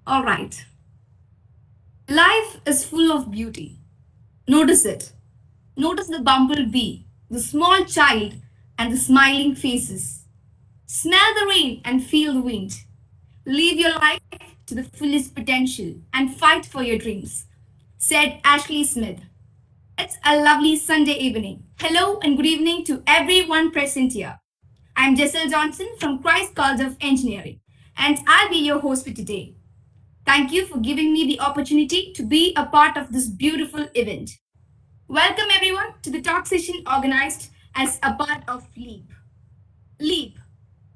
All right. Life is full of beauty. Notice it. Notice the bumblebee, the small child, and the smiling faces. Smell the rain and feel the wind. Live your life to the fullest potential and fight for your dreams, said Ashley Smith. It's a lovely Sunday evening. Hello and good evening to everyone present here. I'm Jessel Johnson from Christ College of Engineering, and I'll be your host for today. Thank you for giving me the opportunity to be a part of this beautiful event. Welcome everyone to the talk session organized as a part of LEAP. LEAP,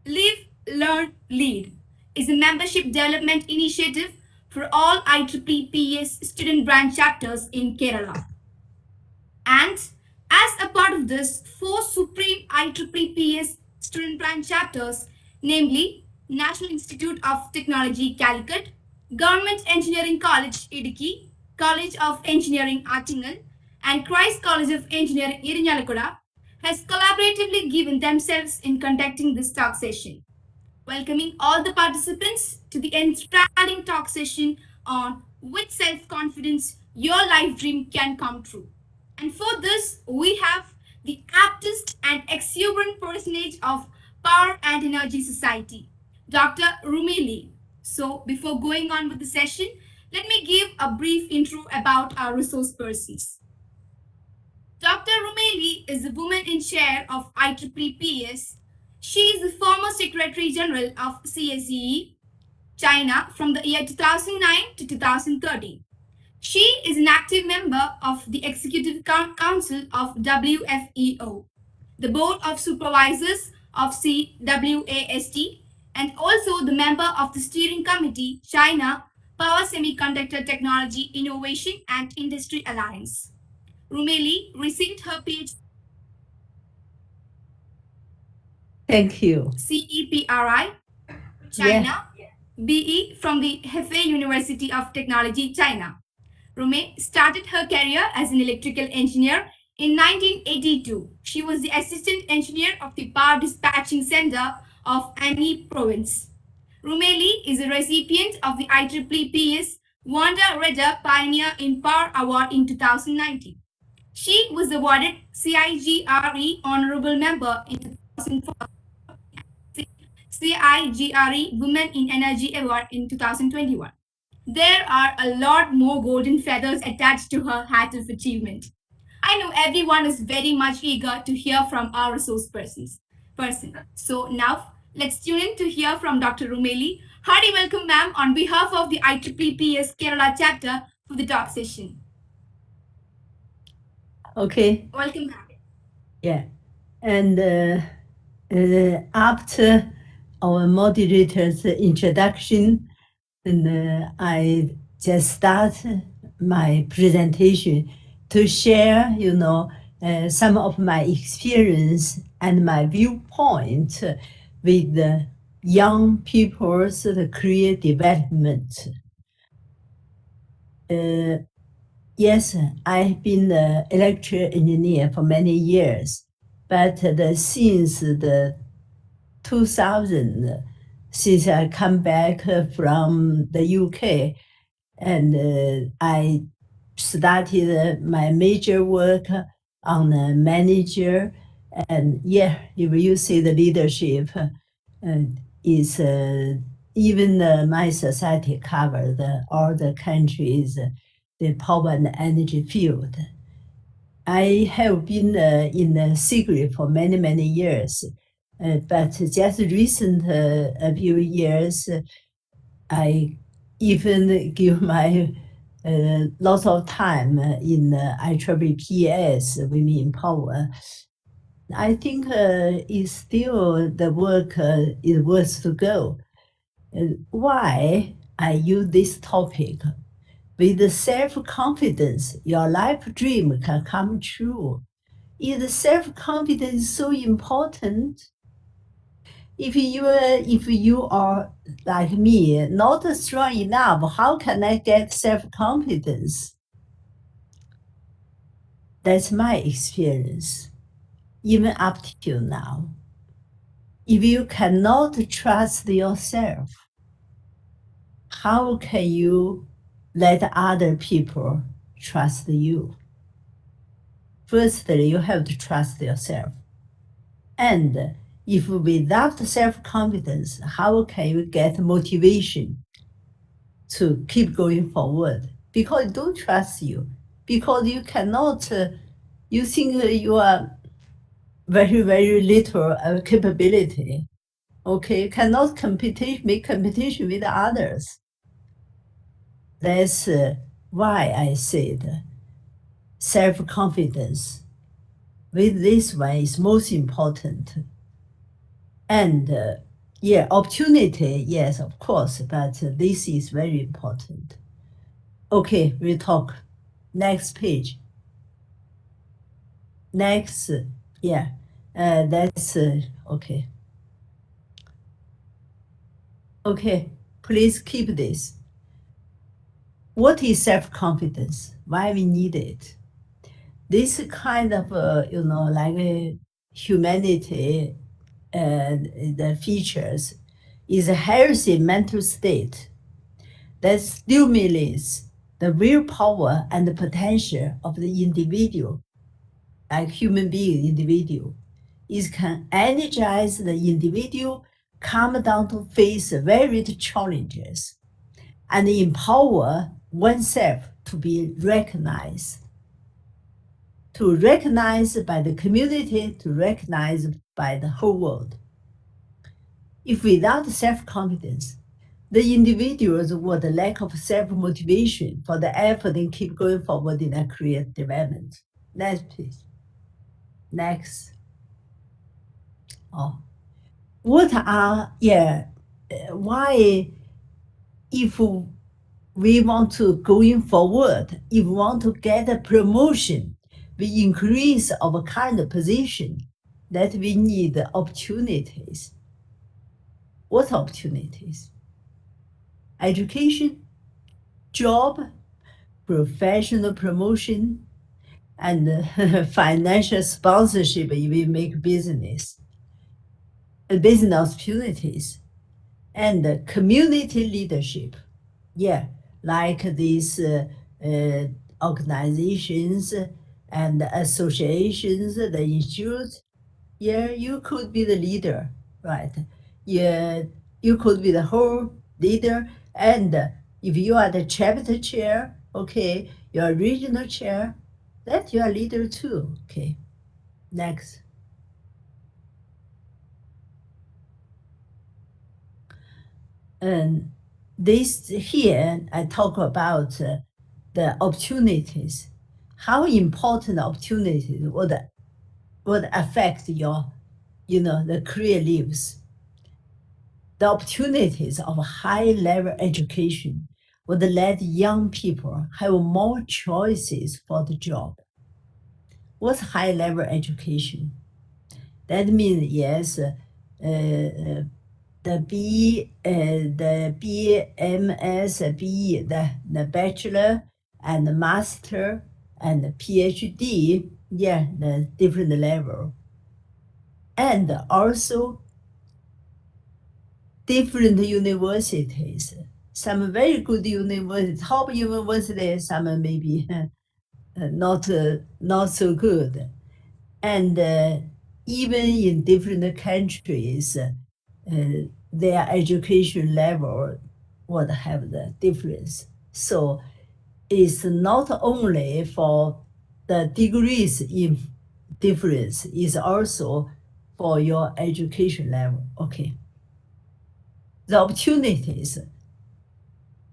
Live, Learn, Lead, is a membership development initiative for all IEEE student branch chapters in Kerala. And as a part of this, four supreme IEEE student branch chapters, namely National Institute of Technology Calicut, Government Engineering College Idiki, College of Engineering Attingal, and Christ College of Engineering Irinjalakuda, has collaboratively given themselves in conducting this talk session, welcoming all the participants to the enthralling talk session on with self-confidence your life dream can come true. And for this, we have the aptest and exuberant personage of Power and Energy Society, Dr. Roumei. So before going on with the session, let me give a brief intro about our resource persons. Dr. Roumei is the woman in chair of IEEE. She is the former Secretary General of CSEE, China from the year 2009 to 2013. She is an active member of the Executive Council of WFEO, the Board of Supervisors of CWAST, and also the member of the Steering Committee China Power Semiconductor Technology Innovation and Industry Alliance. Roumei received her PhD. Thank you. CEPRI, China, BE from the Hefei University of Technology, China. Roumei started her career as an electrical engineer in 1982. She was the assistant engineer of the Power Dispatching Center of Anhui Province. Roumei is a recipient of the IEEE's Wanda Redder Pioneer in Power Award in 2019. She was awarded CIGRE Honorable Member in 2004, CIGRE Women in Energy Award in 2021. There are a lot more golden feathers attached to her hat of achievement. I know everyone is very much eager to hear from our resource person. So now let's tune in to hear from Dr. Roumei. Hearty welcome, ma'am, on behalf of the IEEE Kerala chapter for the talk session. Okay. Welcome, ma'am. Yeah. And after our moderator's introduction, and I just start my presentation to share, some of my experience and my viewpoint with the young people's career development. Yes, I've been an electrical engineer for many years, but since the 2000, since I come back from the UK, and I started my major work on the manager, and yeah, if you see the leadership, is even my society covered all the countries, the power and energy field. I have been in the secret for many, many years, but just recent a few years, I even give my lots of time in IEEE's Women in Power. I think it's still the work is worth to go. Why I use this topic? With self-confidence, your life dream can come true. Is self-confidence so important? If you are like me, not strong enough, how can I get self-confidence? That's my experience, even up till now. If you cannot trust yourself, how can you let other people trust you? Firstly, you have to trust yourself. And if without self-confidence, how can you get motivation to keep going forward? Because they don't trust you. Because you cannot, you think you are very, very little capability. Okay, cannot make competition with others. That's why I said self-confidence with this one is most important. And yeah, opportunity, yes, of course, but this is very important. Okay, we talk. Next page. Next, yeah, that's okay. Okay, please keep this. What is self-confidence? Why we need it? This kind of, like humanity the features is a healthy mental state that stimulates the willpower and the potential of the individual, like human being individual. It can energize the individual, calm down to face varied challenges, and empower oneself to be recognized. To recognize by the community, to recognize by the whole world. If without self-confidence, the individuals would lack of self-motivation for the effort and keep going forward in their career development. Next, please. Next. Oh, what are, why, if we want to going forward, if we want to get a promotion, we increase our current position, that we need opportunities. What opportunities? Education, job, professional promotion, and financial sponsorship if we make business opportunities, and community leadership. Yeah, like these organizations and associations, the institutes. Yeah, you could be the leader, right? Yeah, you could be the whole leader. And if you are the chapter chair, okay, you're regional chair, that you are leader too. Okay, next. And this here, I talk about the opportunities, how important opportunities would affect your, the career lives. The opportunities of high level education would let young people have more choices for the job. What's high level education? That means, yes, the BMS, B, the bachelor and the master and the PhD, yeah, the different level. And also different universities. Some very good universities, top universities, some maybe not so good. And even in different countries, their education level would have the difference. So it's not only for the degrees in difference, it's also for your education level. Okay. The opportunities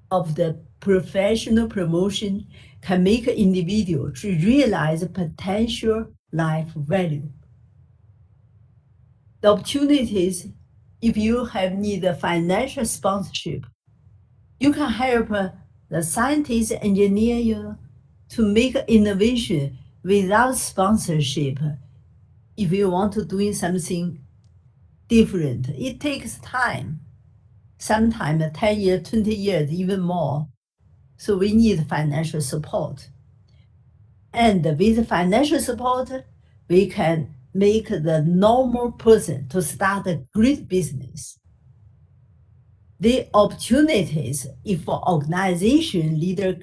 of the professional promotion can make an individual to realize potential life value. The opportunities, if you have need a financial sponsorship, you can help the scientist, engineer you to make innovation without sponsorship. If you want to do something different, it takes time. Sometimes 10 years, 20 years, even more. So we need financial support. And with financial support, we can make the normal person to start a great business. the opportunities if organization leader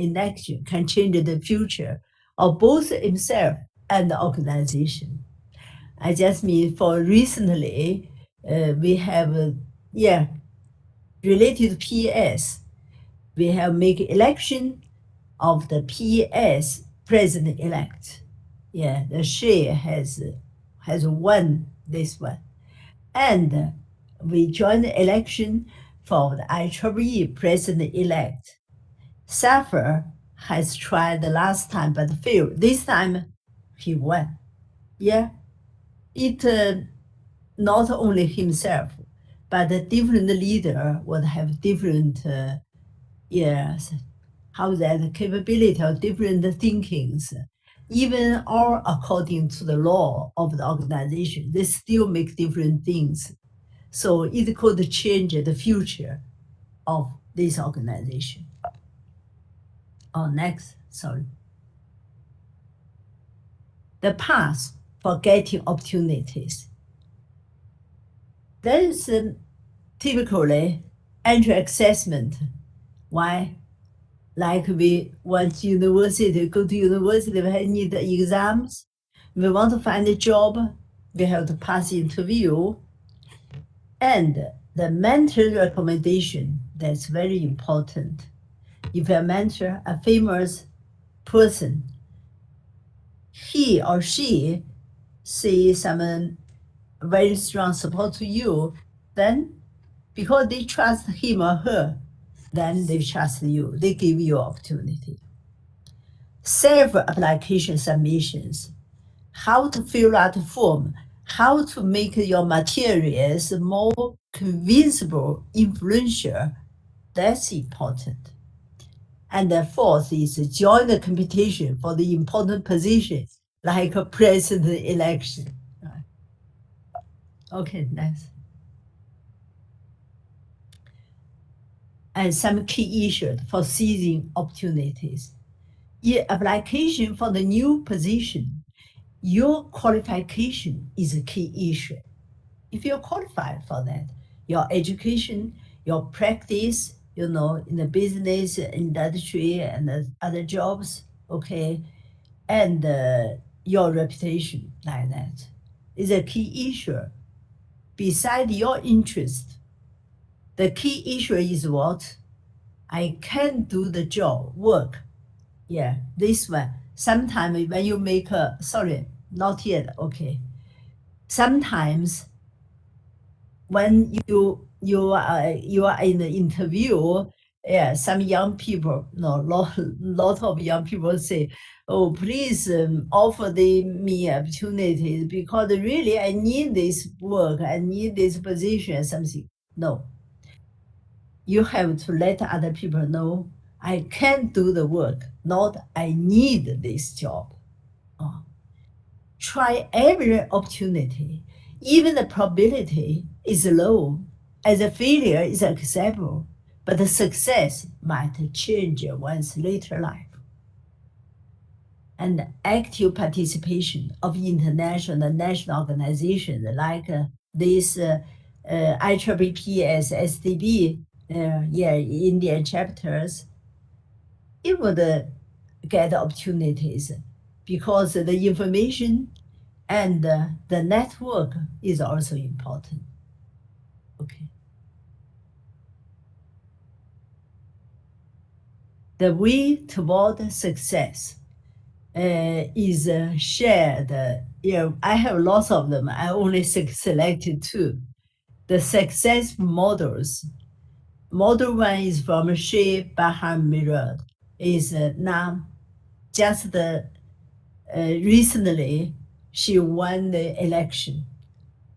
in action can change the future of both himself and the organization. I just mean for recently, we have, related to PS, we have make election of the PS president-elect. Yeah, the she has won this one. And we joined the election for the IEEE president-elect. Safer has tried the last time but failed. This time he won. Yeah, it not only himself, but the different leader would have different, yes, how that capability of different thinkings. Even all according to the law of the organization, they still make different things. So it could change the future of this organization. Oh, next, sorry. The path for getting opportunities. There is typically entry assessment. Why? Like we want university, go to university, we need exams. We want to find a job, we have to pass interview. And the mentor recommendation, that's very important. If a mentor, a famous person, he or she see some very strong support to you, then because they trust him or her, then they trust you. They give you opportunity. Self-application submissions, how to fill out the form, how to make your materials more convincible, influential, that's important. And the fourth is join the competition for the important positions like a president election. Okay, next. And some key issues for seizing opportunities. In application for the new position, your qualification is a key issue. If you're qualified for that, your education, your practice, in the business, industry, and other jobs, okay, and your reputation like that is a key issue. Beside your interest, the key issue is what? I can do the job, work. Yeah, this one. Sometimes when you make sorry, not yet, okay. Sometimes when you are in the interview, yeah, some young people, no, lot of young people say, "Oh, please offer me opportunities because really I need this work, I need this position, something." No, you have to let other people know I can do the work, not I need this job. Oh. Try every opportunity, even the probability is low, as a failure is acceptable, but the success might change one's later life. And active participation of international and national organizations like this IEEE SDB, Indian chapters, it would get opportunities because the information and the network is also important. Okay. The way toward success is shared. I have lots of them. I only selected two. The success models. Model one is from Shea Baham Mirad. Is now just recently she won the election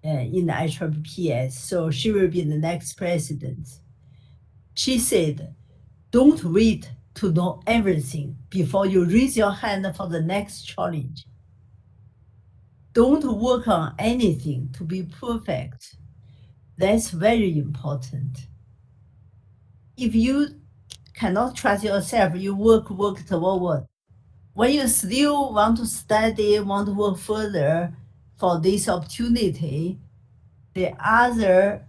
in the IEEE, so she will be the next president. She said, don't wait to know everything before you raise your hand for the next challenge. Don't work on anything to be perfect. That's very important. If you cannot trust yourself, you work toward what? When you still want to study, want to work further for this opportunity, the other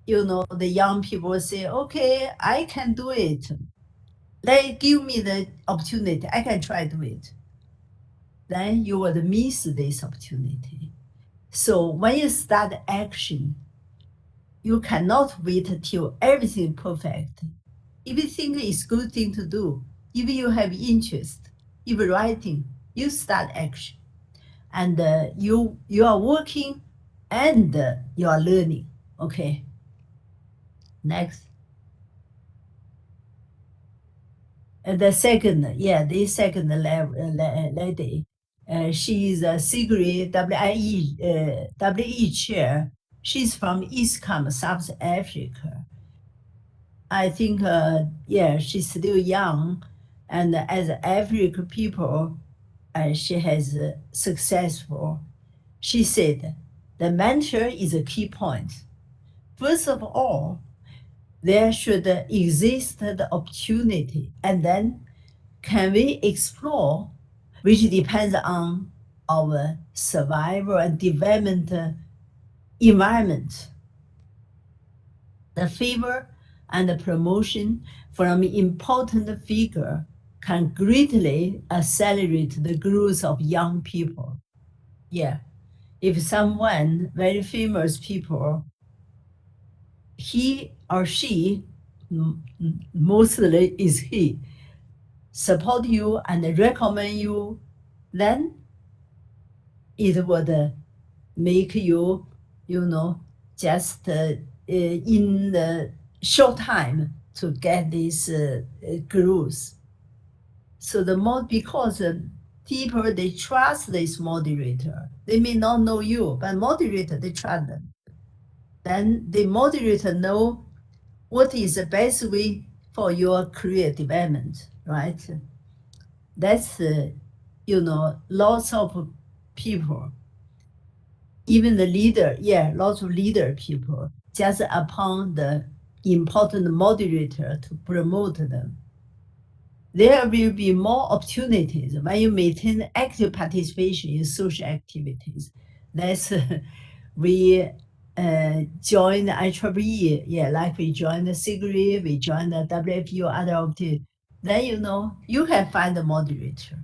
the young people say, okay, I can do it. They give me the opportunity. I can try to do it. Then you would miss this opportunity. So when you start action, you cannot wait till everything perfect. If you think it's a good thing to do, if you have interest, if writing, you start action. And you are working and you are learning. Okay, next. The second, the second lady, she is a secret WE chair. She's from Eastcom, South Africa. I think, she's still young, and as African people, she has successful. She said, the mentor is a key point. First of all, there should exist the opportunity, and then can we explore, which depends on our survival and development environment. The favor and the promotion from important figure can greatly accelerate the growth of young people. Yeah, if someone very famous people, he or she, mostly is he, support you and recommend you, then it would make you, just in the short time to get this growth. So the more, because people, they trust this moderator. They may not know you, but moderator, they trust them. Then the moderator know what is the best way for your career development, right? That's, lots of people, even the leader, lots of leader people, just upon the important moderator to promote them. There will be more opportunities when you maintain active participation in social activities. That's we join the IEEE, like we join the CIGRI, we join the WFU, other opportunities. Then you can find the moderator,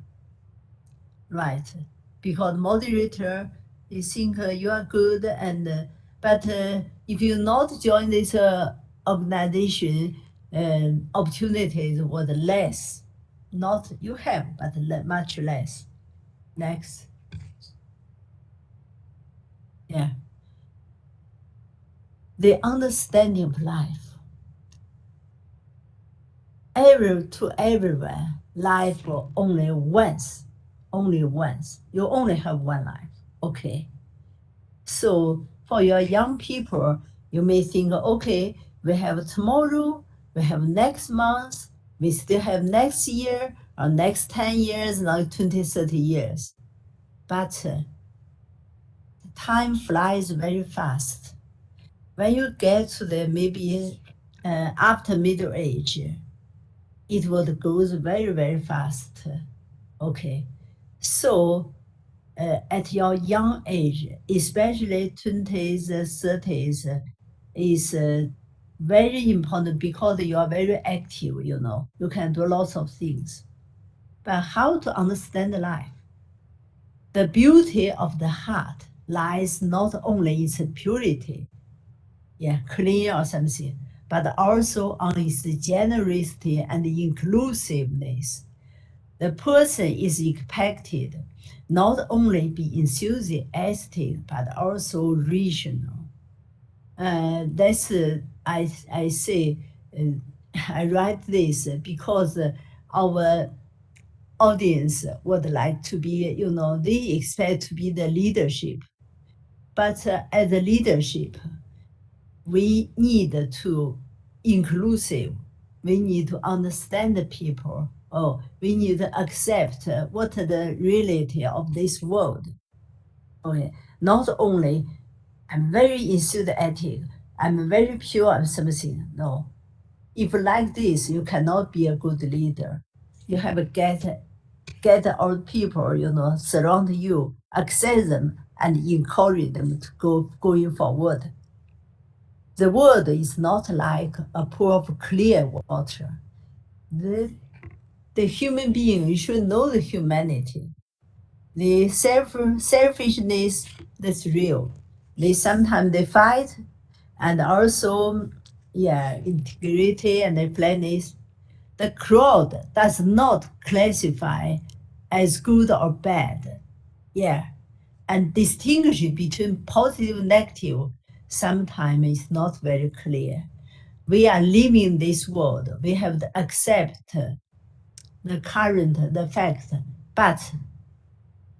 right? Because moderator, you think you are good, and but if you not join this organization, opportunities was less. Not you have, but much less. Next, yeah, the understanding of life. To everyone, life only once, only once. You only have one life. Okay. So for your young people, you may think, okay, we have tomorrow, we have next month, we still have next year, or next 10 years, now 20, 30 years. But time flies very fast. When you get to the maybe after middle age, it will goes very, very fast. Okay. So at your young age, especially 20s, 30s, is very important because you are very active, you can do lots of things. But how to understand life? The beauty of the heart lies not only in its purity, clean or something, but also on its generosity and inclusiveness. The person is expected not only be enthusiastic, but also rational. That's I say, I write this because our audience would like to be, they expect to be the leadership. But as a leadership, we need to inclusive. We need to understand the people. Oh, we need to accept what the reality of this world. Okay, not only I'm very enthusiastic, I'm very pure of something. No, if like this, you cannot be a good leader. You have to get our people, surround you, accept them, and encourage them to going forward. the world is not like a pool of clear water. The human being, you should know the humanity. The selfishness, that's real. Sometimes they fight, and also, integrity and fairness. The crowd does not classify as good or bad. Yeah. And distinguish between positive and negative sometimes is not very clear. We are living in this world. We have to accept the current, the fact, but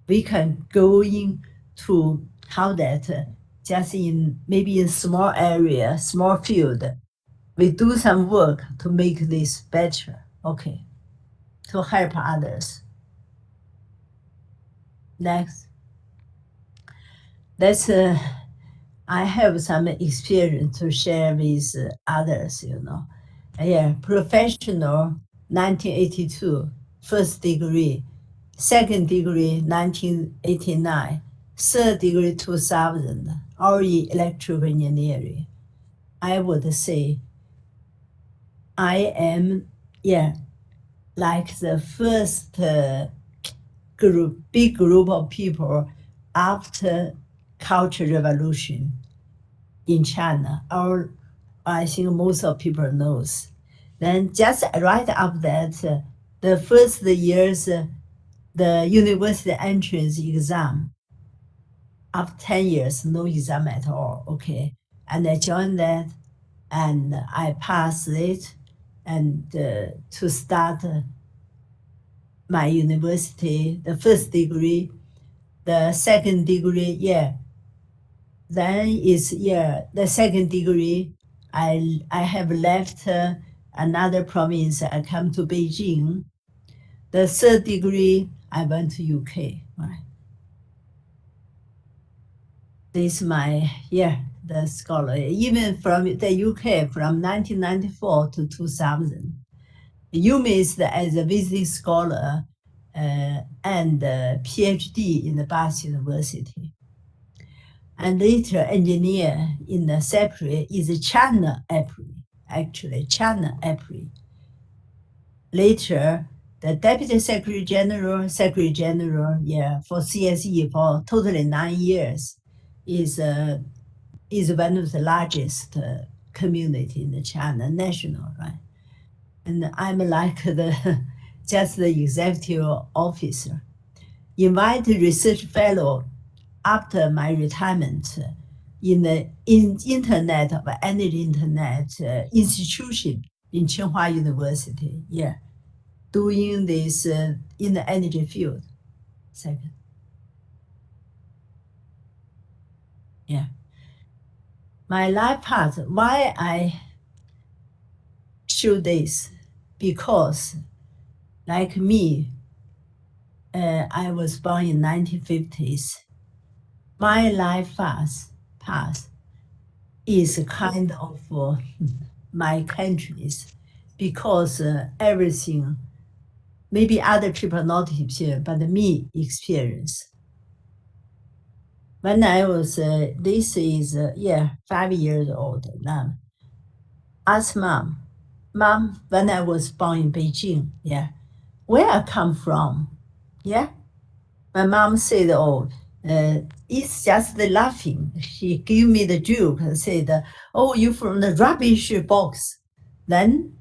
we can go into how that just in maybe in small area, small field, we do some work to make this better, okay, to help others. Next, let's I have some experience to share with others, Yeah, professional, 1982, first degree, second degree, 1989, third degree, 2000, RE electrical engineering. I would say I am, like the first big group of people after Cultural Revolution in China, or I think most of people knows. Then just right after that, the first years, the university entrance exam, after 10 years, no exam at all, okay. And I joined that, and I passed it, and to start my university, the first degree, the second degree, then is the second degree. I have left another province. I come to Beijing. The third degree, I went to UK. Right. This is my the scholar. Even from the UK from 1994 to 2000. You missed as a visiting scholar and PhD in the Bath University. And later engineer in the separate is China EPRI, actually China EPRI. Later, the Deputy Secretary General, for CSE for totally 9 years, is one of the largest community in the China national, right? And I'm like just the executive officer. Invite research fellow after my retirement in the internet of energy internet institution in Tsinghua University. Doing this in the energy field. Second. My life path, why I show this, because like me, I was born in 1950s. My life path is kind of my country's, because everything, maybe other people not experience, but me experience. When I was, this is 5 years old now. Ask mom, when I was born in Beijing, where I come from, My mom said, it's just the laughing. She gave me the joke and said, oh, you from the rubbish box. Then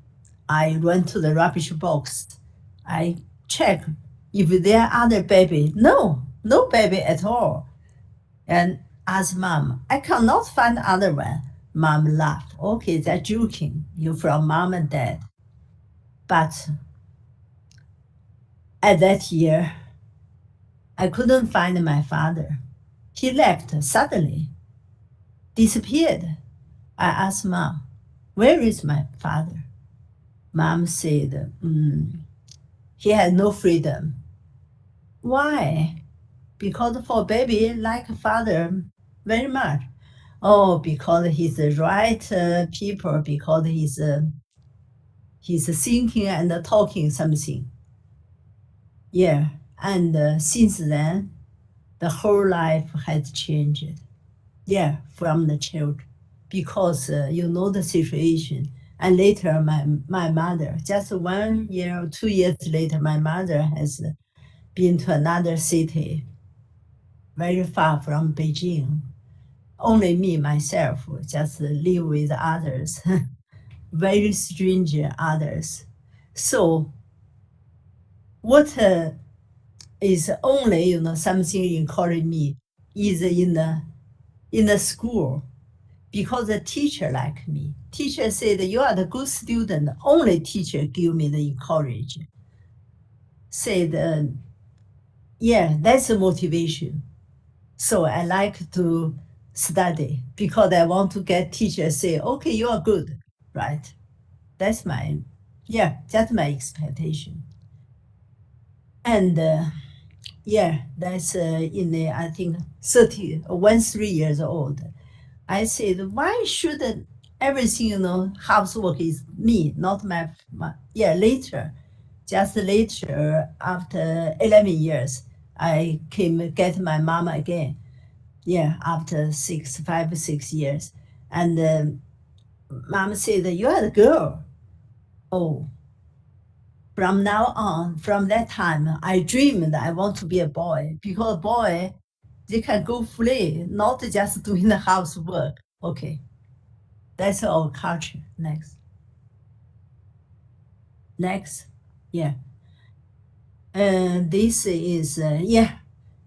I went to the rubbish box. I checked if there are other baby. No baby at all. And asked mom, I cannot find other one. Mom laughed. Okay, they're joking. You from mom and dad. But at that year, I couldn't find my father. He left suddenly, disappeared. I asked mom, where is my father? Mom said, he had no freedom. Why? Because for baby like father very much. Oh, because he's the right people, because he's thinking and talking something. And since then, the whole life has changed. From the children. because you know the situation. And later, my mother, just 1 year or 2 years later, my mother has been to another city very far from Beijing. Only me, myself, just live with others, very strange others. So what is only, something encouraged me is in the school, because the teacher like me. Teacher said, you are the good student. Only teacher give me the encourage. Said, yeah, that's a motivation. So I like to study because I want to get teachers say, okay, you are good, right? That's that's my expectation. And that's in the, I think, 3 years old. I said, why shouldn't everything, housework is me, not later, just later, after 11 years, I came get my mom again. Yeah, after 5, 6 years. And mom said, you are the girl. Oh, from now on, from that time, I dreamed I want to be a boy, because boy, they can go free, not just doing the housework. Okay, that's our culture. Next, yeah. This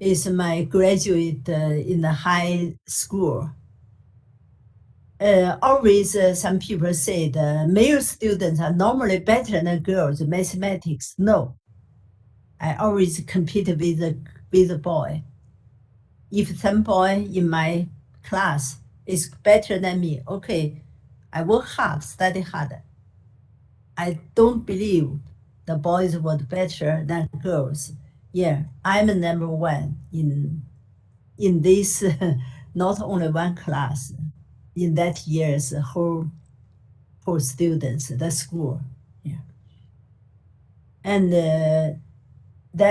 is my graduate in the high school. Always some people say the male students are normally better than girls in mathematics. No, I always compete with the boy. If some boy in my class is better than me, okay, I work hard, study hard. I don't believe the boys were better than girls. Yeah, I'm number one in this not only one class, in that year's whole students, the school. Yeah. And then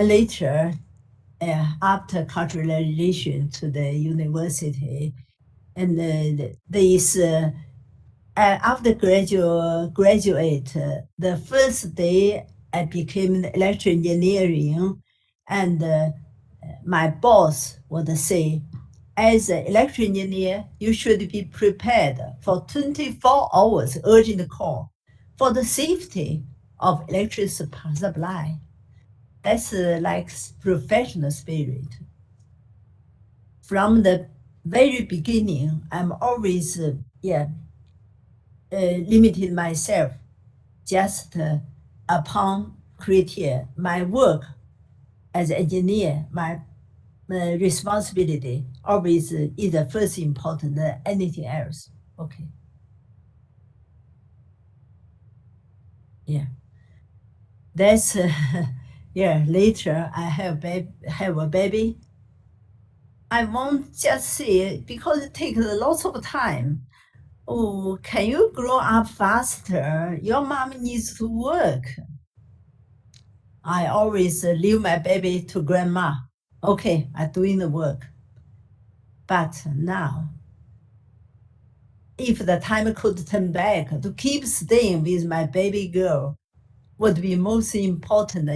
later, after culturalization to the university, and this after graduate, the first day I became the electrical engineering, and my boss would say, as an electrical engineer, you should be prepared for 24 hours urgent call for the safety of electric supply. That's like professional spirit. From the very beginning, I'm always limited myself just upon criteria. My work as an engineer, my responsibility always is the first important than anything else. Okay. Yeah. That's later I have a baby. I won't just say it because it takes lots of time. Oh, can you grow up faster? Your mom needs to work. I always leave my baby to grandma. Okay, I'm doing the work. But now, if the time could turn back, to keep staying with my baby girl would be most important,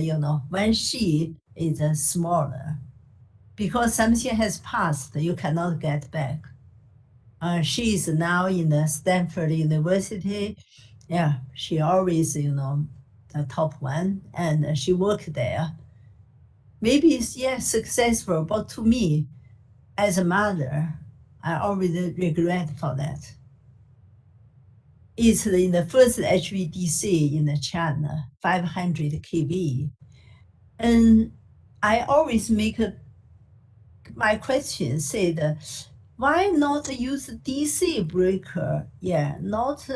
when she is smaller. Because something has passed, you cannot get back. She is now in the Stanford University. Yeah, she always, the top one, and she worked there. Maybe it's successful, but to me, as a mother, I always regret for that. It's in the first HVDC in China, 500 kV. And I always make my question said, why not use DC breaker? Yeah, not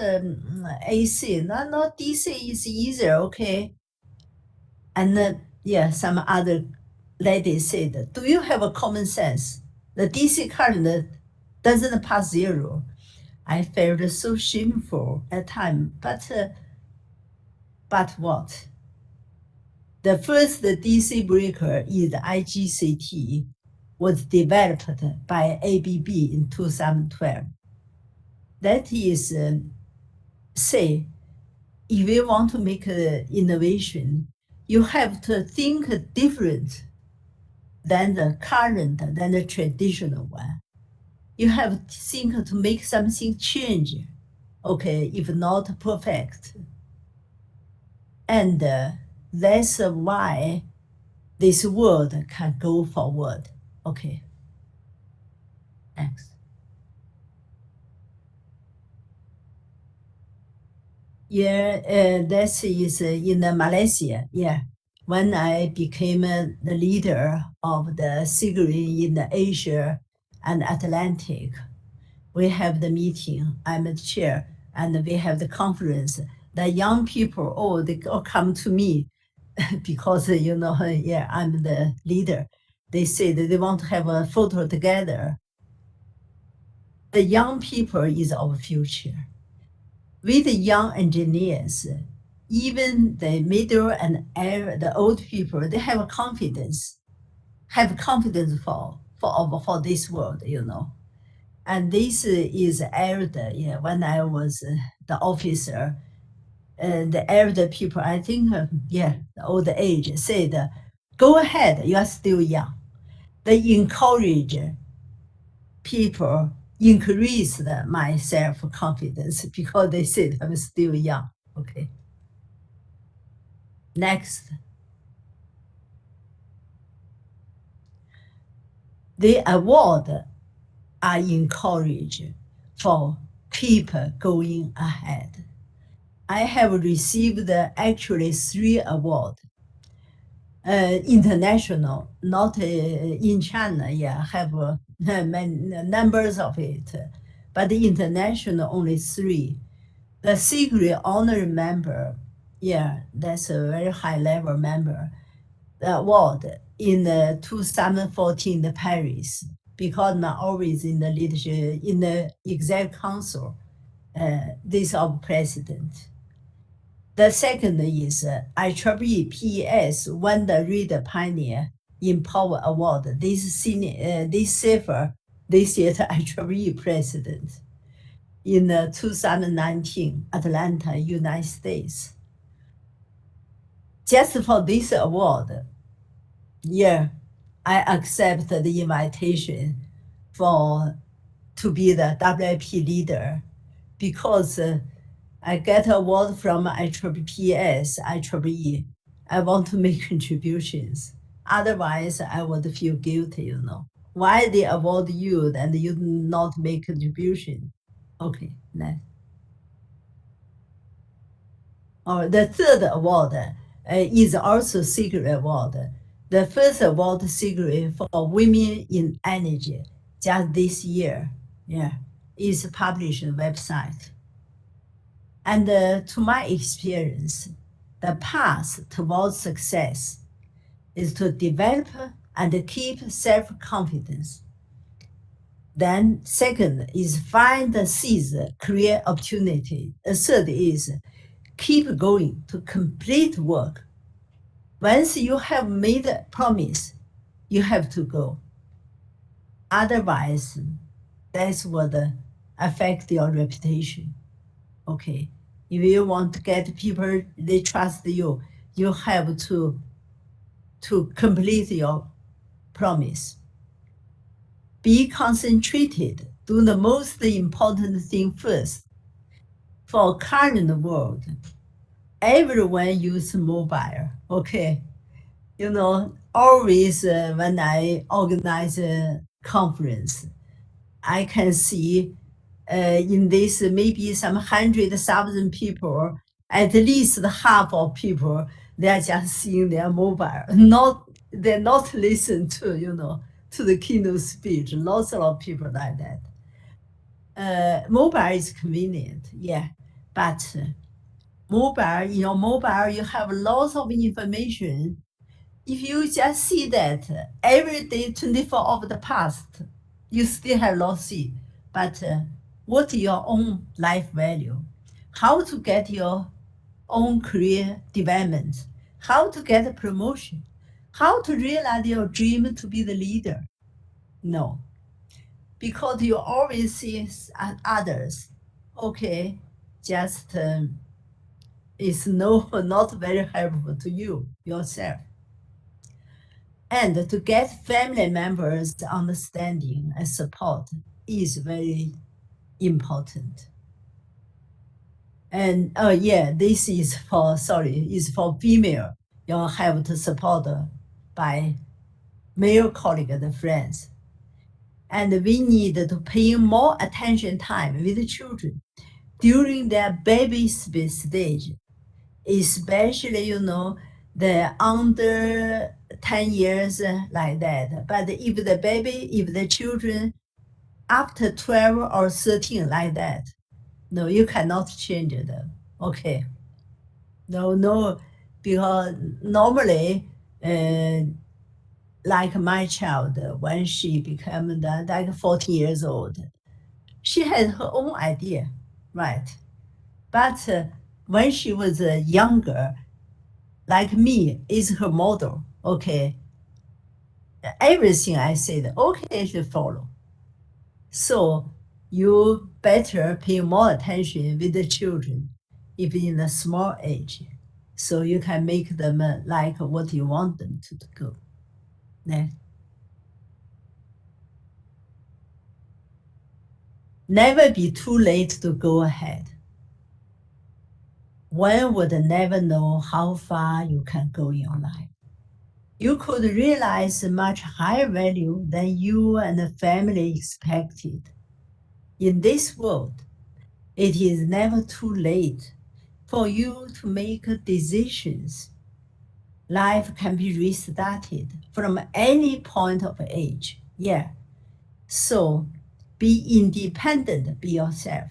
AC. Not DC is easier, okay? And some other lady said, do you have a common sense? The DC current doesn't pass zero. I felt so shameful at time, but what? The first DC breaker is IGCT, was developed by ABB in 2012. That is, say, if you want to make innovation, you have to think different than the current, than the traditional one. You have to think to make something change, okay, if not perfect. And that's why this world can go forward. Okay, next. Yeah, that is in Malaysia. Yeah, when I became the leader of the SIGRI in the Asia and Atlantic, we have the meeting. I'm the chair, and we have the conference. The young people, oh, they all come to me because yeah, I'm the leader. They say that they want to have a photo together. The young people is our future. With the young engineers, even the middle and the old people, they have confidence, for this world, And this is elder, yeah. When I was the officer, the elder people, I think, yeah, the old age said, "Go ahead, you are still young." They encourage people, increase my self confidence because they said I'm still young. Okay. Next, the award are encouraged for keep going ahead. I have received actually 3 awards. International, not in China, yeah, have many numbers of it, but the international only 3. The secret honorary member, yeah, that's a very high level member. The award in 2014 in Paris, because I'm always in the leadership, in the exec council, this of president. The second is IEEE PES won the Reader Pioneer in Power Award. This cipher, this year's IEEE president in 2019, Atlanta, United States. Just for this award, yeah, I accept the invitation to be the WIP leader because I get award from IEEES, IEEE. I want to make contributions. Otherwise, I would feel guilty. Why they award you and you not make contribution? Okay, next. Or the third award is also secret award. The first award secret for women in energy just this year, yeah, is published on website. And to my experience, the path towards success is to develop and keep self-confidence. Then second is find the seeds, create opportunity. The third is keep going to complete work. Once you have made a promise, you have to go. Otherwise, that's what affect your reputation. Okay. If you want to get people, they trust you, you have to complete your promise. Be concentrated. Do the most important thing first. For current world, everyone use mobile. Okay. Always when I organize a conference, I can see in this maybe some 100,000 people, at least half of people, they are just seeing their mobile. They're not listen to the keynote speech. Lots of people like that. Mobile is convenient, yeah, but in your mobile, you have lots of information. If you just see that every day, 24 of the past, you still have lost see. But what your own life value? How to get your own career development? How to get a promotion? How to realize your dream to be the leader? No, because you always see others. okay, just is no not very helpful to you yourself. And to get family members understanding and support is very important. And oh yeah, this is for is for female. You have to support by male colleagues and friends. And we need to pay more attention time with children during their baby stage, especially the under 10 years like that. But if the children after 12 or 13 like that, no, you cannot change them. Okay. No, because normally, like my child, when she became like 14 years old, she had her own idea, right? But when she was younger, like me, is her model. Okay, everything I said, okay, she follow. So you better pay more attention with the children, if in a small age, so you can make them like what you want them to go. Ne- Never be too late to go ahead. One would never know how far you can go in your life. You could realize much higher value than you and the family expected. In this world, it is never too late for you to make decisions. Life can be restarted from any point of age. Yeah. So be independent, be yourself.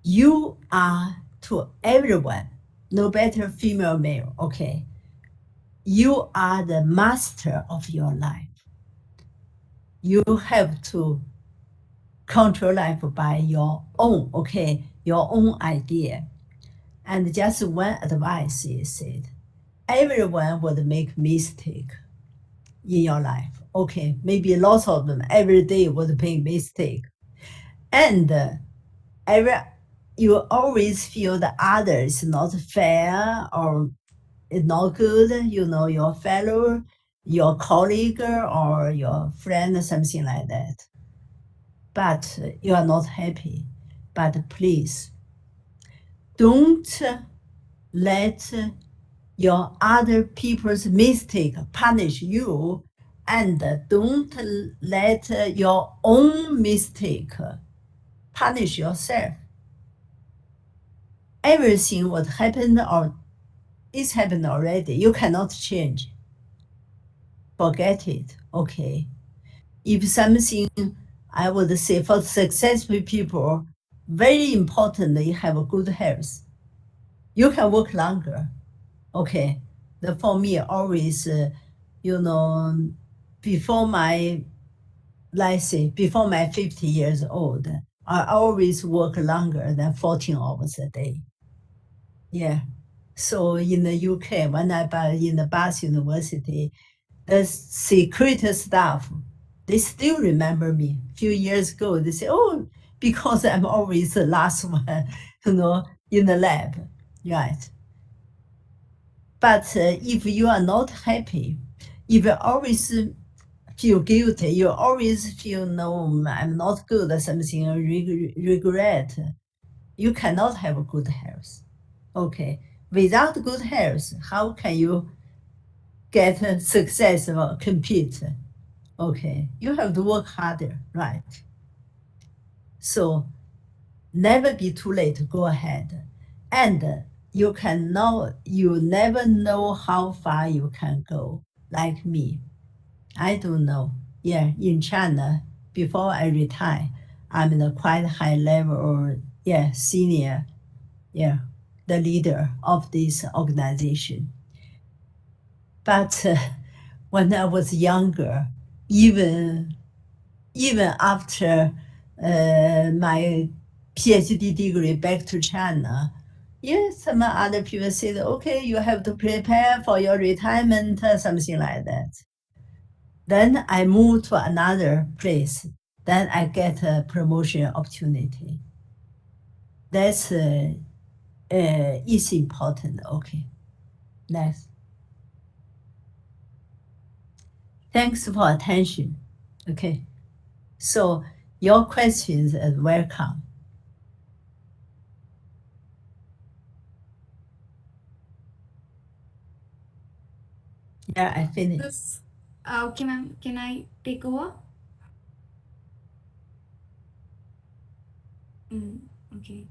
You are to everyone, no matter female, male, okay? You are the master of your life. You have to control life by your own, okay, your own idea. And just one advice is it, everyone would make mistake in your life. Okay, maybe lots of them every day would make mistake. And every you always feel the other is not fair or is not good, your fellow, your colleague or your friend, something like that. But you are not happy. But please don't let your other people's mistake punish you, and don't let your own mistake punish yourself. Everything what happened or is happened already. You cannot change. Forget it. Okay. If something, I would say for successful people, very important you have a good health. You can work longer. Okay. For me, always, you know, before my, let's say, before my 50 years old, I always work longer than 14 hours a day. Yeah. So in the UK, when I in the Bath University, the secret staff, they still remember me. A few years ago, they say, "Oh, because I'm always the last one, in the lab." Right. But if you are not happy, if you always feel guilty, you always feel, no, I'm not good at something, regret, you cannot have good health. Okay. Without good health, how can you get success or compete? Okay. You have to work harder, right? So never be too late to go ahead. And you never know how far you can go, like me. I don't know. Yeah, in China, before I retire, I'm in a quite high level or, yeah, senior, yeah, the leader of this organization. But when I was younger, even after my PhD degree back to China, yes, some other people said, okay, you have to prepare for your retirement, something like that. Then I moved to another place. Then I get a promotion opportunity. That's is important. Okay, next. Thanks for attention. Okay, so your questions are welcome. Yeah, I finished. This, okay, ma'am. Can I take over? Mm, okay.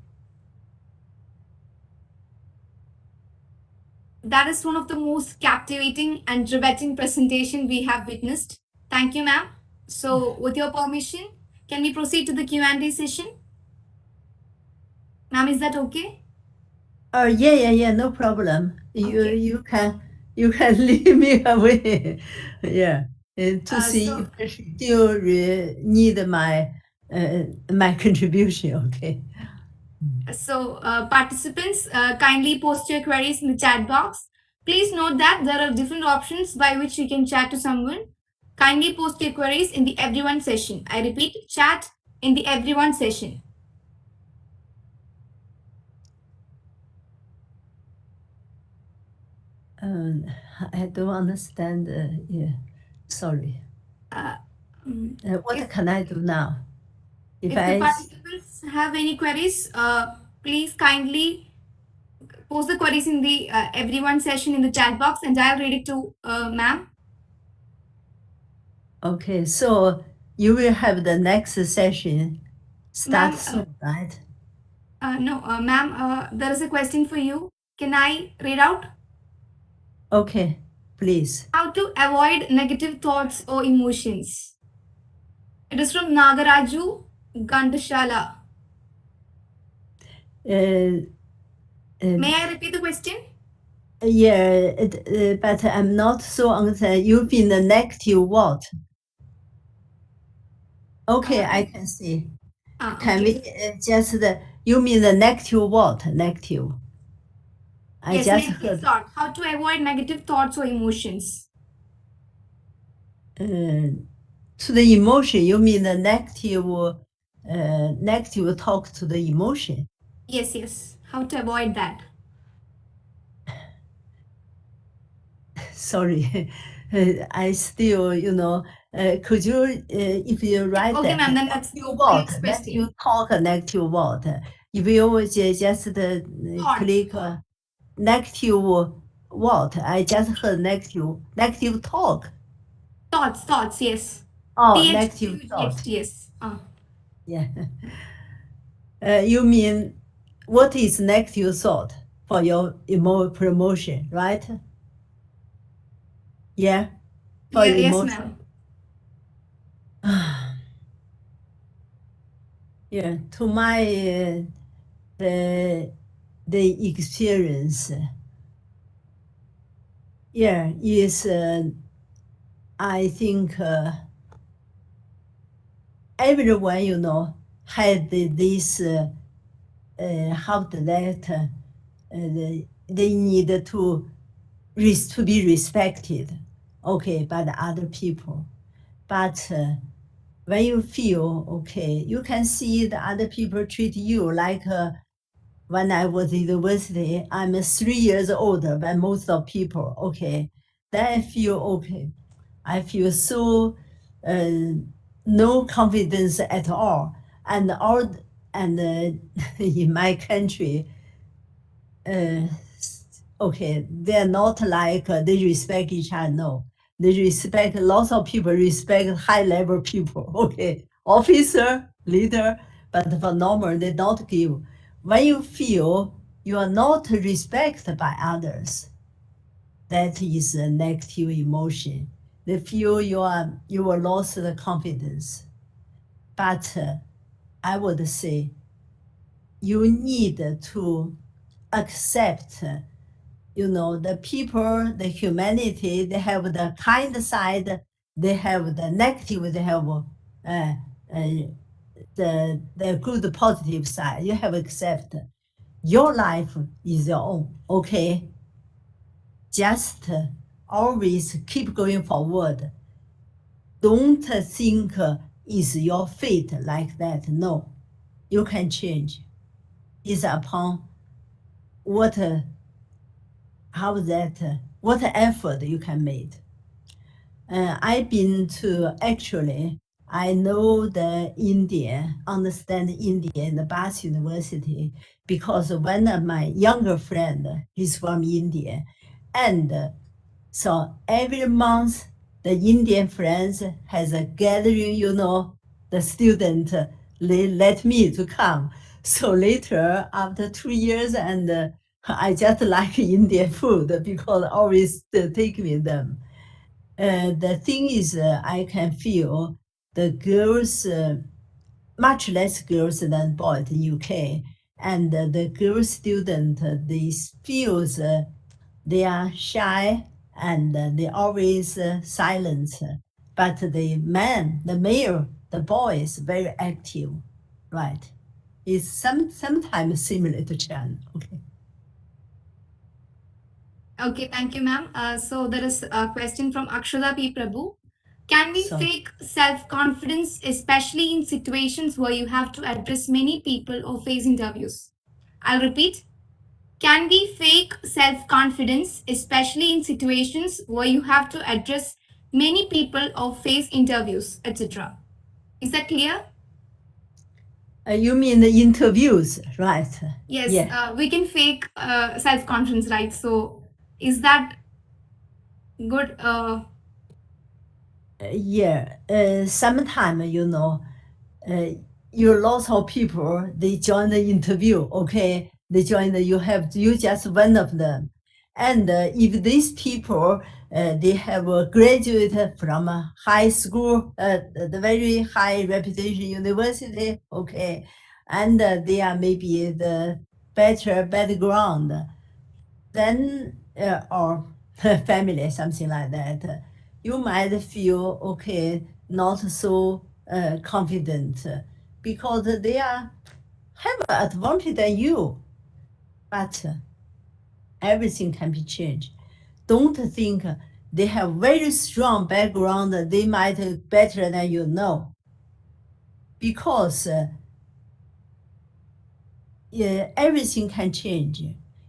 That is one of the most captivating and riveting presentation we have witnessed. Thank you, ma'am. So, with your permission, can we proceed to the Q&A session? Ma'am, is that okay? Oh yeah, no problem. Okay. You can leave me away. Yeah, to see So, if you still need my contribution. Okay. Participants, kindly post your queries in the chat box. Please note that there are different options by which you can chat to someone. Kindly post your queries in the everyone session. I repeat, chat in the everyone session. I don't understand. Yeah, sorry. Uh, mm, What if can I do now? If if the I participants have any queries, please kindly post the queries in the everyone session in the chat box, and I'll read it to ma'am. Okay, so you will have the next session start Ma'am, soon, right? no, ma'am, there is a question for you. Can I read out? Okay, please. How to avoid negative thoughts or emotions. It is from Nagaraju Gandashala. Uh, May uh, I repeat the question? yeah, but I'm not so understand. You mean the negative what? Okay, I Uh, can see. Can we okay. just you mean the negative what? Negative. I Yes, just negative heard thought. How to avoid negative thoughts or emotions. to the emotion. You mean the negative talk to the emotion. Yes, yes. How to avoid that. Sorry, I still, could you, if you write Okay, that ma'am, then let's negative move to the word, next question. negative talk, negative word, if you just Thoughts. click negative word, I just heard negative talk. Thoughts, yes. Oh, negative thought. THOUGHT, yes. Yeah. You mean what is negative thought for your promotion, right? Yeah, for Yeah, yes, emotion. ma'am. Yeah, to my the the experience, yeah, is I think everyone had this how that they need to be respected, okay, by the other people, but. When you feel okay, you can see the other people treat you like when I was in university, I'm 3 years older than most of people. Okay, then I feel okay. I feel so uh, no confidence at all, and in my country, uh, okay, they're not like they respect each other. No, they respect lots of people respect high level people. Okay, officer, leader, but for normal they don't give. When you feel you are not respected by others, that is a negative emotion. They feel you will lost the confidence. But I would say you need to accept the people, the humanity, they have the kind side, they have the negative, they have uh, the good positive side. You have accept your life is your own. Okay, just always keep going forward. Don't think is your fate like that. No, you can change. is upon what how that what effort you can make. I've been to actually. I know the India, understand India in the Bath University because one of my younger friend, he's from India, and so every month the Indian friends has a gathering. The student they let me to come. So later, after 2 years, and I just like Indian food because always take with them. The thing is, I can feel the girls, much less girls than boys in UK, and the girl student, they feels they are shy and they always silent. But the man, the male, the boy is very active, right? It's sometimes similar to Chan. Okay. Okay, thank you, ma'am. So there is a question from Akshada P. Prabhu. Can we So fake self confidence, especially in situations where you have to address many people or face interviews? I'll repeat. Can we fake self confidence, especially in situations where you have to address many people or face interviews, etc.? Is that clear? you mean the interviews, right? Yes, Yeah. we can fake self confidence, right? So, is that good? Yeah, sometime uh, you lots of people they join the interview. Okay, they join you just one of them, and if these people they have graduated from a high school, the very high reputation university. Okay, and they are maybe the better background then or family, something like that, you might feel okay, not so confident because they are have an advantage than you. But everything can be changed. Don't think they have very strong background. They might better than because yeah, everything can change.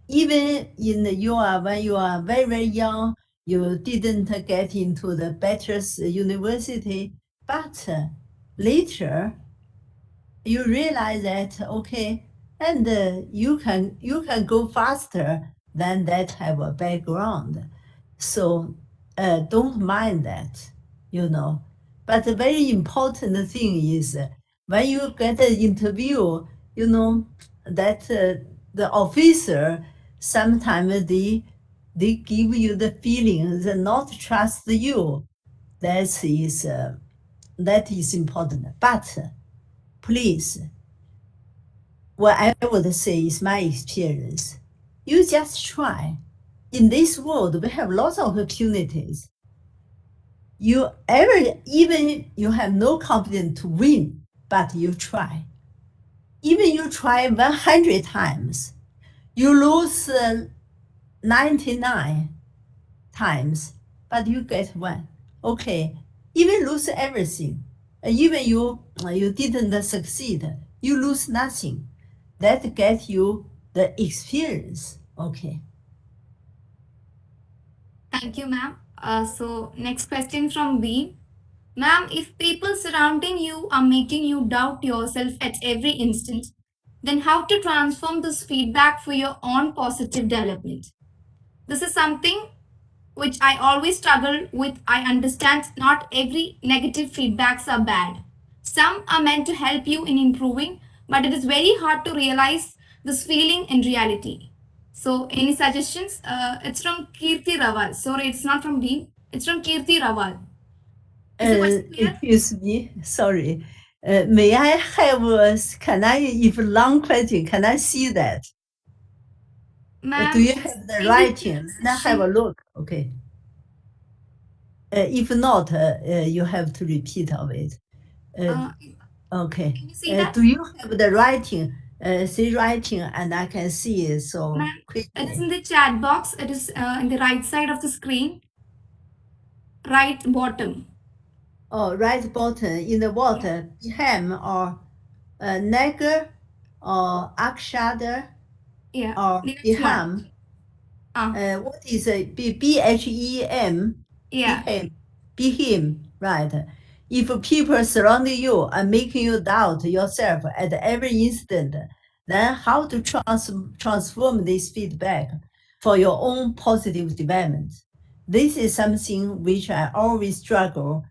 Even when you are very very young, you didn't get into the better university, but later you realize that okay, and you can go faster than that have a background. So don't mind that, you know. But the very important thing is when you get an interview, you know that the officer sometimes they give you the feeling they not trust you. That is important. But please, what I would say is my experience. You just try. In this world, we have lots of opportunities. You ever even you have no confidence to win, but you try. Even you try 100 times, you lose 99 times, but you get one. Okay, even lose everything, even you didn't succeed, you lose nothing. That get you the experience. Okay. Thank you, ma'am. So, next question from B. Ma'am, if people surrounding you are making you doubt yourself at every instant, then how to transform this feedback for your own positive development? This is something which I always struggle with. I understand not every negative feedbacks are bad. Some are meant to help you in improving, but it is very hard to realize this feeling in reality. So, any suggestions? It's from Kirti Rawal. Sorry, it's not from Dean. It's from Kirti Rawal. Is the question clear? Excuse me, sorry. May I have can I if long question, can I see that? Do Ma'am, you it's have the in the chat writing? Let's have a section. look. Okay. If not, you have to repeat of it. Uh, Uh, okay. can you see that? Do you have the writing? See writing, and I can see it so Ma'am, it is in quickly. the chat box. It is in the right side of the screen, right bottom. Oh, right button in the Yeah. water, hem or neck or Akshada Yeah. or Next one. Beham. Ah. What is a BHEM? Yeah. Beham. Beham, right? If people surrounding you are making you doubt yourself at every instant, then how to transform this feedback for your own positive development? This is something which I always struggle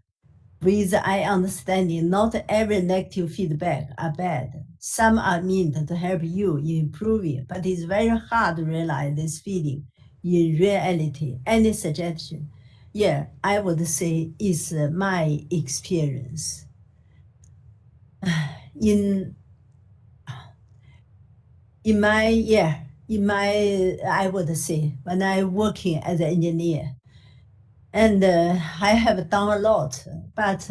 with. I understanding not every negative feedback are bad. Some are meant to help you in improving, but it's very hard to realize this feeling in reality. Any suggestion? Yeah, I would say is my experience. In in my yeah, in my I would say when I working as an engineer, and I have done a lot, but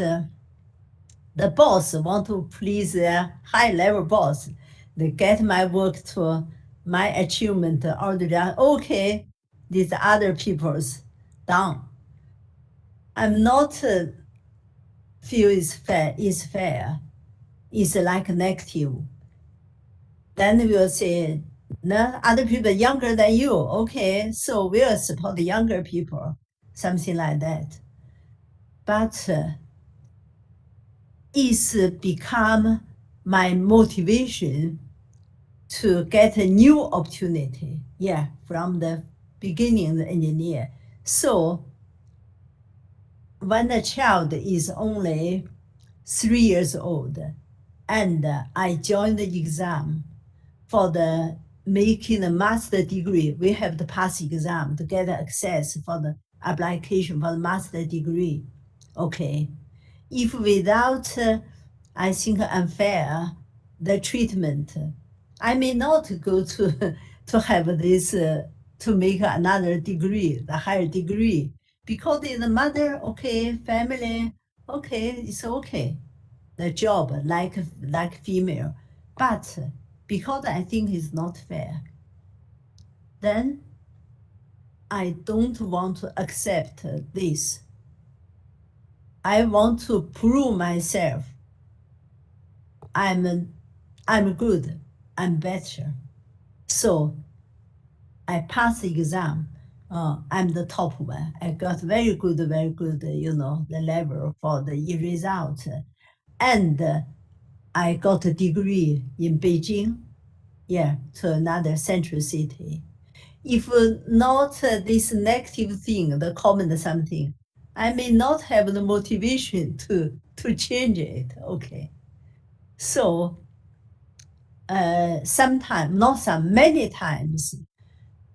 the boss want to please their high level boss. They get my work to my achievement already. Okay, these other people's done. I'm not feel is fair. Is fair. It's like negative. Then we'll say, no, other people younger than you. Okay, so we'll support the younger people, something like that. But it's become my motivation to get a new opportunity. Yeah, from the beginning, the engineer. So when the child is only 3 years old, and I joined the exam for the making a master degree, we have to pass exam to get access for the application for the master degree. Okay, if without, I think unfair, the treatment, I may not go to to have this to make another degree, the higher degree, because the mother, okay, family, okay, it's okay, the job like female, but because I think it's not fair, then I don't want to accept this. I want to prove myself. I'm good. I'm better. So I passed the exam. I'm the top one. I got very good, the level for the result. And I got a degree in Beijing, yeah, to another central city. If not this negative thing, the comment something, I may not have the motivation to change it. Okay. So sometimes, not some, many times,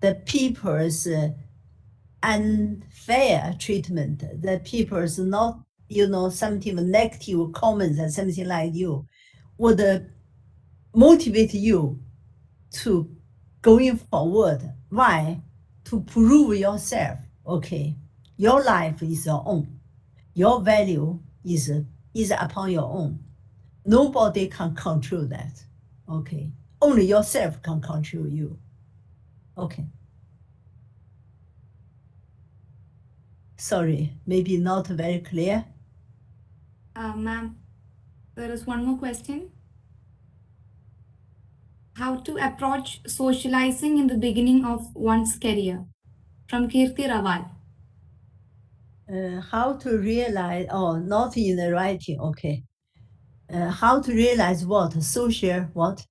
the people's unfair treatment, the people's not, something negative comments and something like you would motivate you to going forward. Why? To prove yourself. Okay, your life is your own. Your value is upon your own. Nobody can control that. Okay, only yourself can control you. Okay. Sorry, maybe not very clear. Ma'am, there is one more question. How to approach socializing in the beginning of one's career? From Kirti Rawal. How to realize, oh, not in the writing, okay. How to realize what? Social what?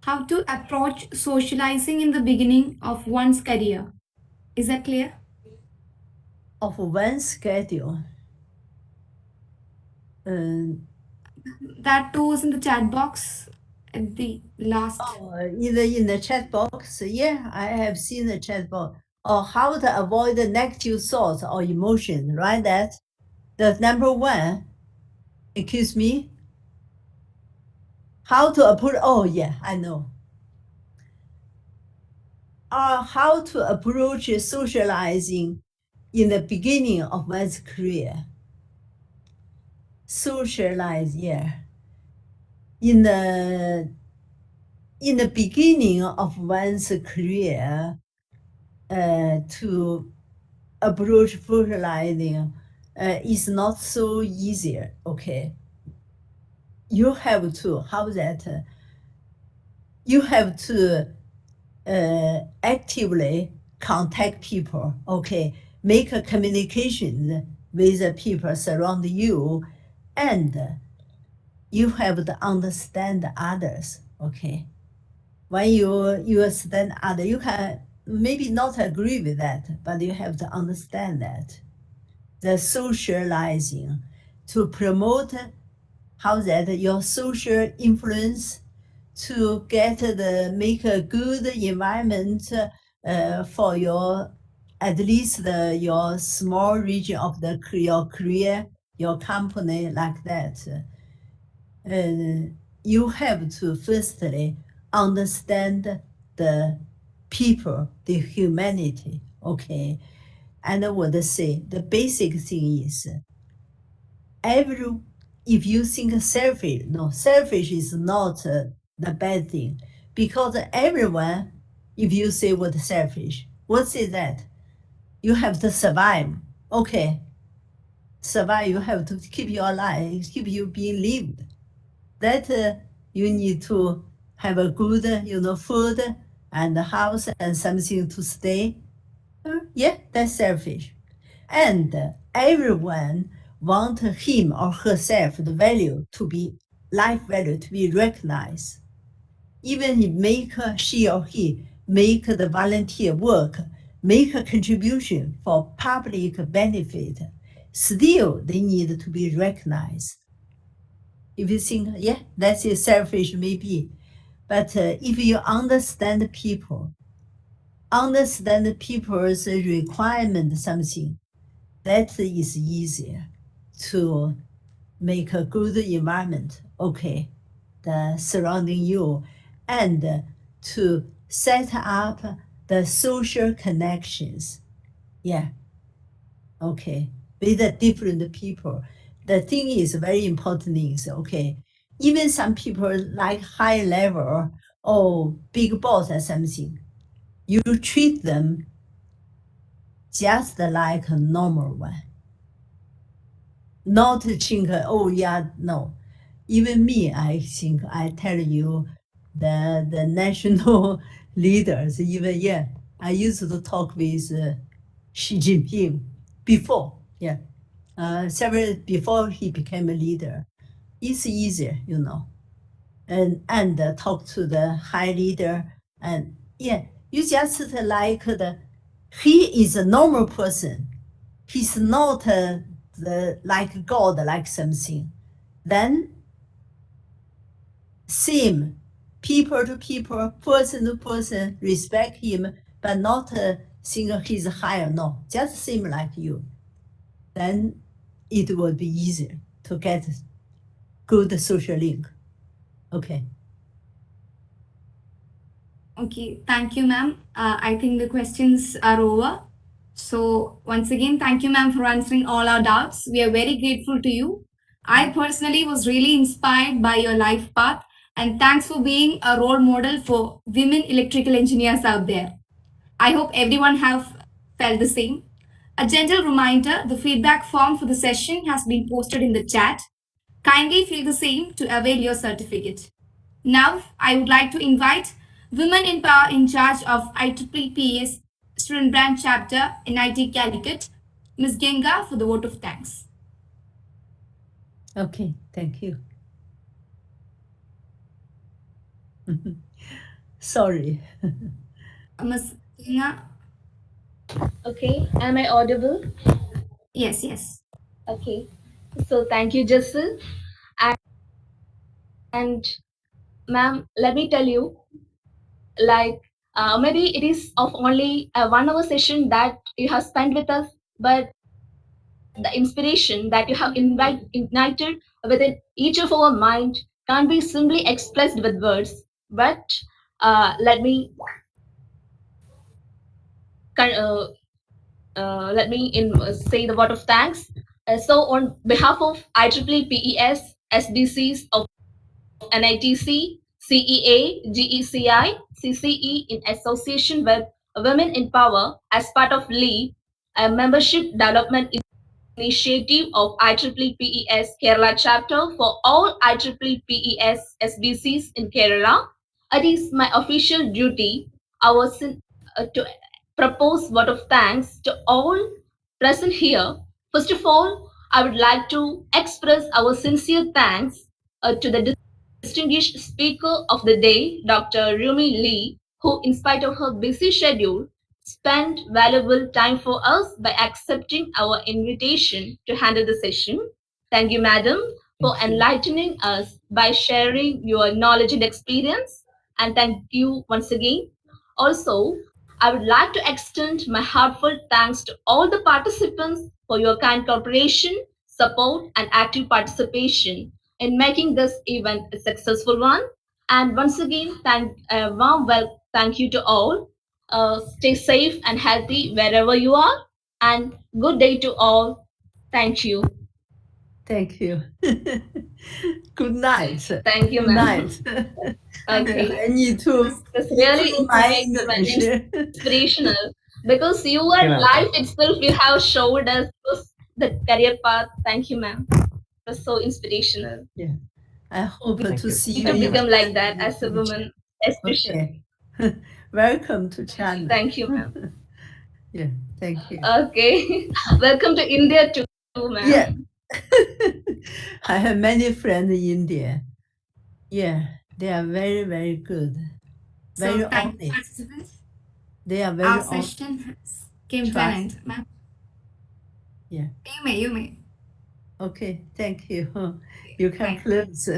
How to approach socializing in the beginning of one's career. Is that clear? Of one schedule. That too is in the chat box at the last. In the chat box, yeah, I have seen the chat box. Or how to avoid the negative thoughts or emotion, right? That the number one, excuse me, how to approach, oh yeah, I know. How to approach socializing in the beginning of one's career. Socialize, yeah. In the beginning of one's career, to approach socializing is not so easy. Okay, you have to how that you have to actively contact people, okay, make a communication with the people surrounding you, and you have to understand others, okay. When you understand others, you can maybe not agree with that, but you have to understand that the socializing to promote how that your social influence to get the make a good environment for your at least your small region of your career, your company like that. You have to firstly understand the people, the humanity, okay? And I would say the basic thing is every if you think selfish, no, selfish is not the bad thing because everyone, if you say what selfish, what is that? You have to survive. Okay, survive. You have to keep your life, keep you being lived. That you need to have a good, food and a house and something to stay. Yeah, that's selfish. And everyone want him or herself the value to be life value to be recognized. Even if make she or he make the volunteer work, make a contribution for public benefit, still they need to be recognized. If you think, yeah, that's selfish, maybe, but if you understand people's requirement, something that is easier to make a good environment, okay, the surrounding you, and to set up the social connections. Yeah, okay, with the different people. The thing is very important is, okay, even some people like high level or big boss or something, you treat them just like a normal one. Not think, oh yeah, no. Even me, I think I tell you, the national leaders, even yeah, I used to talk with Xi Jinping before, yeah, several before he became a leader. It's easier, and talk to the high leader, and yeah, you just like he is a normal person. He's not like God, like something. Then same, people to people, person to person, respect him, but not think he's higher. No, just same like you. Then it will be easier to get good social link. Okay. Okay, thank you, ma'am. I think the questions are over. So, once again, thank you, ma'am, for answering all our doubts. We are very grateful to you. I personally was really inspired by your life path, and thanks for being a role model for women electrical engineers out there. I hope everyone have felt the same. A gentle reminder, the feedback form for the session has been posted in the chat. Kindly fill the same to avail your certificate. Now, I would like to invite Women in Power in charge of IEEE's Student Branch Chapter NIT Calicut, Ms. Genga, for the vote of thanks. Okay, thank you. Sorry. Ms. Genga, Okay, am I audible? yes, yes. Okay, so thank you, Jessel. And ma'am, let me tell you, like maybe it is of only a 1 hour session that you have spent with us, but the inspiration that you have ignited within each of our mind can't be simply expressed with words. But let me con- uh, say the word of thanks. So, on behalf of IEEE SBCs of NITC, CEA, GECI, CCE in association with Women in Power as part of LEAD, a membership development initiative of IEEE's Kerala chapter for all IEEE's SBCs in Kerala. It is my official duty our to propose word of thanks to all present here. First of all, I would like to express our sincere thanks to the distinguished speaker of the day, Dr. Roumei Lee, who, in spite of her busy schedule, spent valuable time for us by accepting our invitation to handle the session. Thank you, madam, for Thank you. enlightening us by sharing your knowledge and experience. And thank you once again. Also, I would like to extend my heartfelt thanks to all the participants for your kind cooperation, support, and active participation in making this event a successful one. And once again, thank you to all. Stay safe and healthy wherever you are. And good day to all. Thank you. Thank you. Good night. Thank you, Good ma'am. night. Okay. I need to It's really improve my informative English. and inspirational because your Okay, ma'am. life itself you have showed us the career path. Thank you, ma'am. It was so inspirational. Yeah. I hope We Thank to you. see need you to Thank you, in ma'am. become like China that in the as a future. woman, especially. Okay. Welcome to China. Thank you, ma'am. Yeah, thank you. Okay. Welcome to India too, Yeah. ma'am. I have many friends in India. Yeah, they are very, very good. Very So thank you, honest. participants. They are very Our honest. session came to an Trust. end, ma'am. Yeah. You may. Okay, thank you. You can Thank you. close.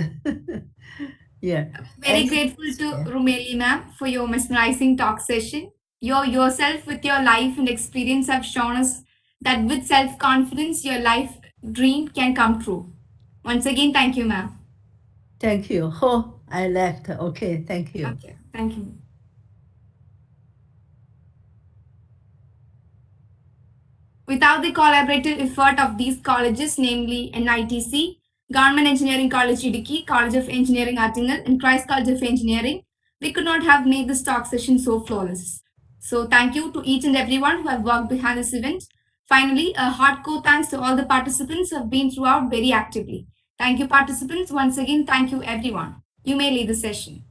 Yeah. Very As grateful to yeah. Rumeli ma'am for your mesmerizing talk session. You yourself with your life and experience have shown us that with self-confidence your life dream can come true. Once again, thank you, ma'am. Thank you. Oh, I left. Okay, thank you. Okay, thank you. Without the collaborative effort of these colleges, namely NITC, Government Engineering College Idiki, College of Engineering Attingal, and Christ College of Engineering, we could not have made this talk session so flawless. So thank you to each and everyone who have worked behind this event. Finally, a hardcore thanks to all the participants who have been throughout very actively. Thank you, participants. Once again, thank you, everyone. You may lead the session.